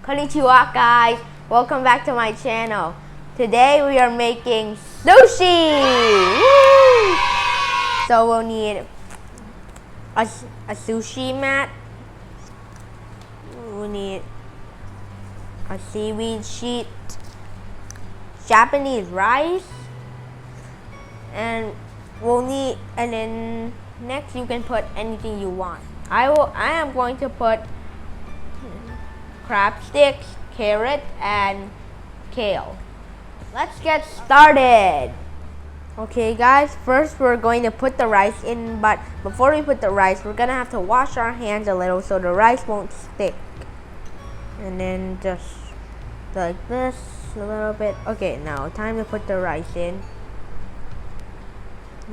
Konnichiwa guys, welcome back to my channel. Today we are making sushi! Woo! So we'll need a sushi mat. We'll need a seaweed sheet, Japanese rice, and then next you can put anything you want. I am going to put crab sticks, carrot, and kale. Let's get started. Okay guys, first we're going to put the rice in, but before we put the rice, we're gonna have to wash our hands a little so the rice won't stick. And then just like this a little bit. Okay, now time to put the rice in.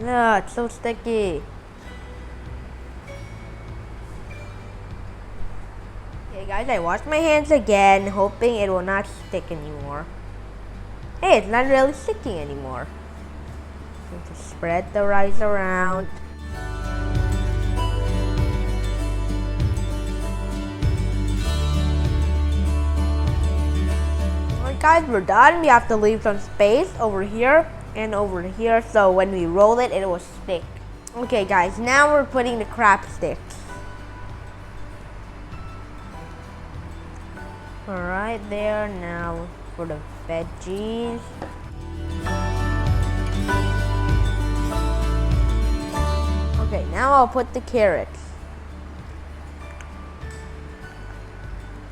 Yeah, it's so sticky. Okay guys, I washed my hands again, hoping it will not stick anymore. Hey, it's not really sticking anymore. Just spread the rice around. Alright guys, we're done. We have to leave some space over here and over here, so when we roll it, it will stick. Okay guys, now we're putting the crab sticks. Alright, there. Now for the veggies. Okay, now I'll put the carrots.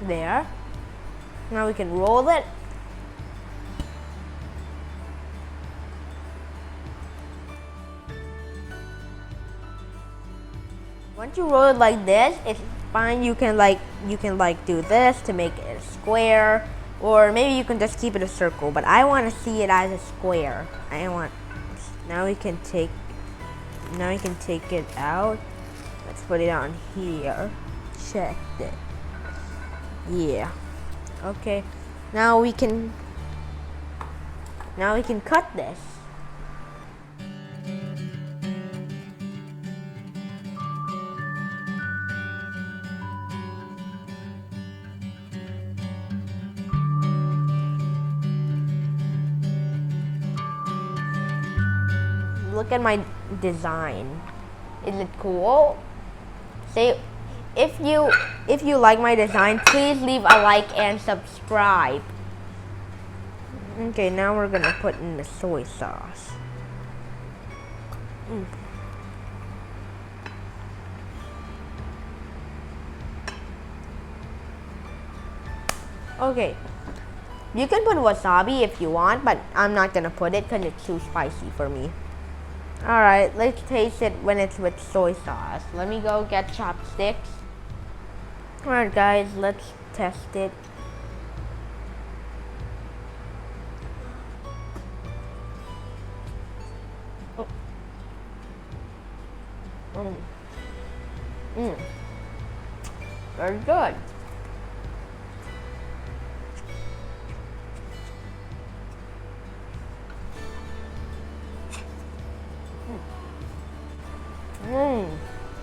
There. Now we can roll it. Once you roll it like this, it's fine. You can do this to make it a square, or maybe you can just keep it a circle, but I want to see it as a square. Now we can take it out. Let's put it on here. Check it. Yeah. Okay. Now we can cut this. Look at my design. Is it cool? Say if you like my design, please leave a like and subscribe. Okay, now we're gonna put in the soy sauce. Okay, you can put wasabi if you want, but I'm not gonna put it because it's too spicy for me. Alright, let's taste it when it's with soy sauce. Let me go get chopsticks. Alright guys, let's test it. Very good.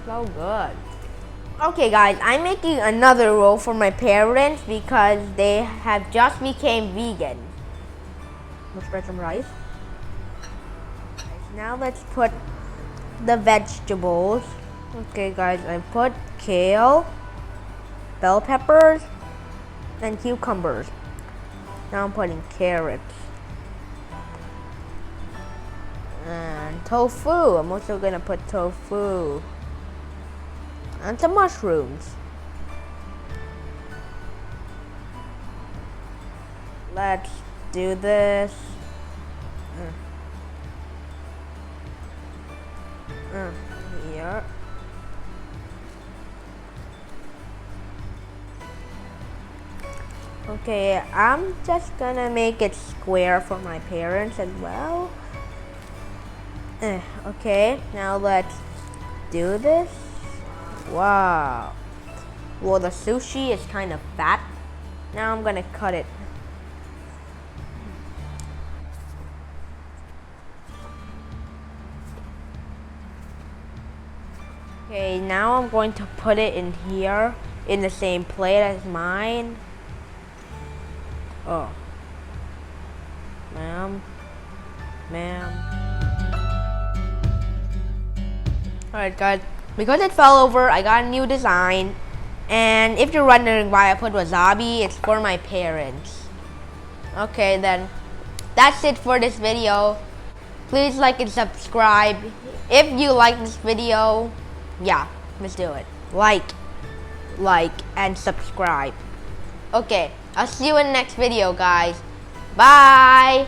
So good. Okay guys, I'm making another roll for my parents because they have just became vegan. Let's spread some rice. Now let's put the vegetables. Okay guys, I put kale, bell peppers, and cucumbers. Now I'm putting carrots. And tofu. I'm also gonna put tofu. And some mushrooms. Let's do this. Here. Okay, I'm just gonna make it square for my parents as well. Okay, now let's do this. Wow. Well, the sushi is kind of fat. Now I'm gonna cut it. Okay, now I'm going to put it in here in the same plate as mine. Oh. Ma'am. Alright guys, because it fell over, I got a new design. And if you're wondering why I put wasabi, it's for my parents. Okay then, that's it for this video. Please like and subscribe. If you like this video, yeah, let's do it. Like, and subscribe. Okay, I'll see you in the next video, guys. Bye!